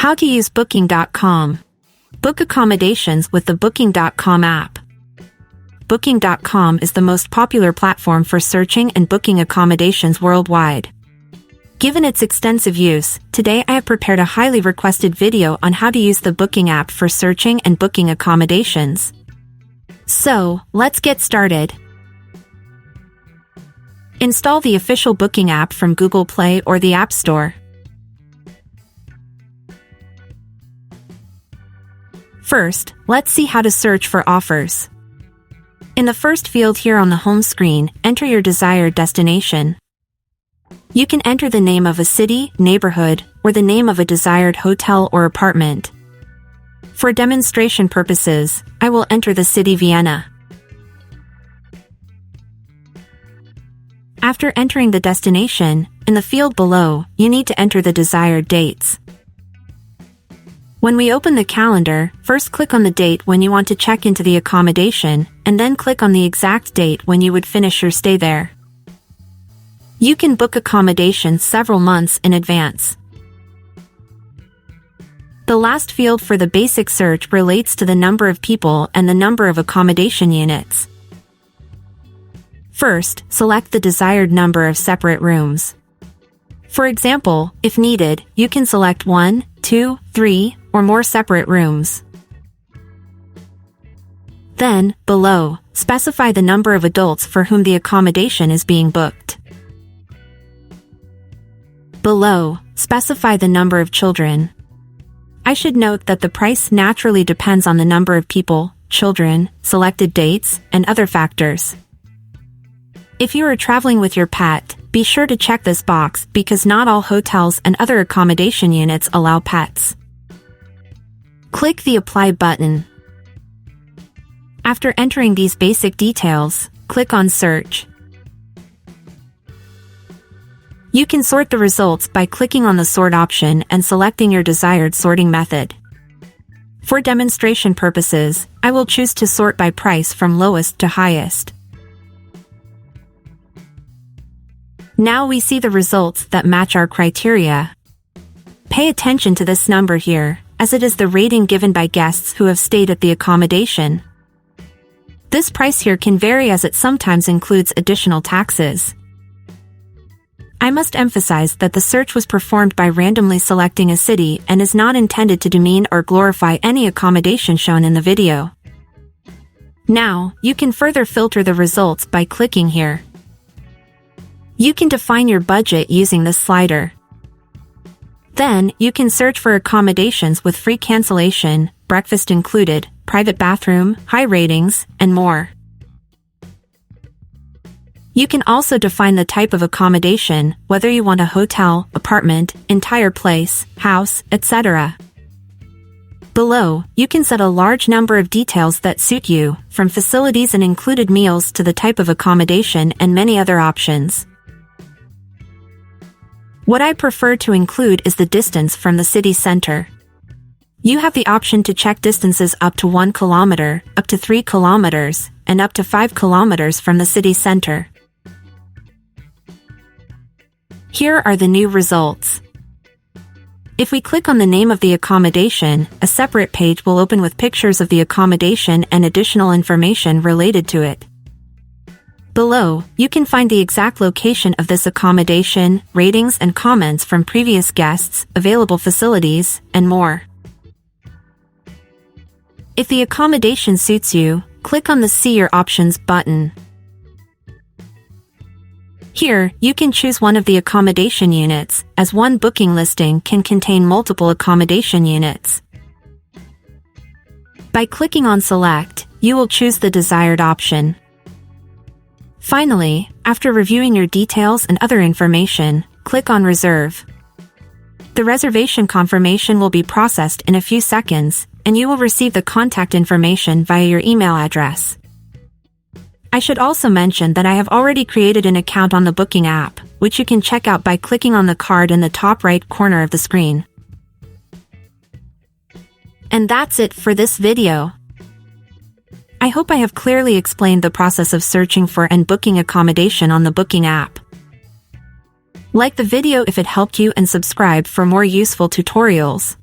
How to use Booking.com. Book accommodations with the Booking.com app. Booking.com is the most popular platform for searching and booking accommodations worldwide. Given its extensive use, today I have prepared a highly requested video on how to use the Booking app for searching and booking accommodations. So, let's get started. Install the official Booking app from Google Play or the App Store. First, let's see how to search for offers. In the first field here on the home screen, enter your desired destination. You can enter the name of a city, neighborhood, or the name of a desired hotel or apartment. For demonstration purposes, I will enter the city Vienna. After entering the destination, in the field below, you need to enter the desired dates. When we open the calendar, first click on the date when you want to check into the accommodation, and then click on the exact date when you would finish your stay there. You can book accommodations several months in advance. The last field for the basic search relates to the number of people and the number of accommodation units. First, select the desired number of separate rooms. For example, if needed, you can select 1, 2, 3, or more separate rooms. Then, below, specify the number of adults for whom the accommodation is being booked. Below, specify the number of children. I should note that the price naturally depends on the number of people, children, selected dates, and other factors. If you are traveling with your pet, be sure to check this box because not all hotels and other accommodation units allow pets. Click the Apply button. After entering these basic details, click on Search. You can sort the results by clicking on the Sort option and selecting your desired sorting method. For demonstration purposes, I will choose to sort by price from lowest to highest. Now we see the results that match our criteria. Pay attention to this number here, as it is the rating given by guests who have stayed at the accommodation. This price here can vary as it sometimes includes additional taxes. I must emphasize that the search was performed by randomly selecting a city and is not intended to demean or glorify any accommodation shown in the video. Now, you can further filter the results by clicking here. You can define your budget using this slider. Then, you can search for accommodations with free cancellation, breakfast included, private bathroom, high ratings, and more. You can also define the type of accommodation, whether you want a hotel, apartment, entire place, house, etc. Below, you can set a large number of details that suit you, from facilities and included meals to the type of accommodation and many other options. What I prefer to include is the distance from the city center. You have the option to check distances up to 1 kilometer, up to 3 kilometers, and up to 5 kilometers from the city center. Here are the new results. If we click on the name of the accommodation, a separate page will open with pictures of the accommodation and additional information related to it. Below, you can find the exact location of this accommodation, ratings and comments from previous guests, available facilities, and more. If the accommodation suits you, click on the See Your Options button. Here, you can choose one of the accommodation units, as one booking listing can contain multiple accommodation units. By clicking on Select, you will choose the desired option. Finally, after reviewing your details and other information, click on Reserve. The reservation confirmation will be processed in a few seconds, and you will receive the contact information via your email address. I should also mention that I have already created an account on the Booking app, which you can check out by clicking on the card in the top right corner of the screen. And that's it for this video. I hope I have clearly explained the process of searching for and booking accommodation on the Booking app. Like the video if it helped you and subscribe for more useful tutorials.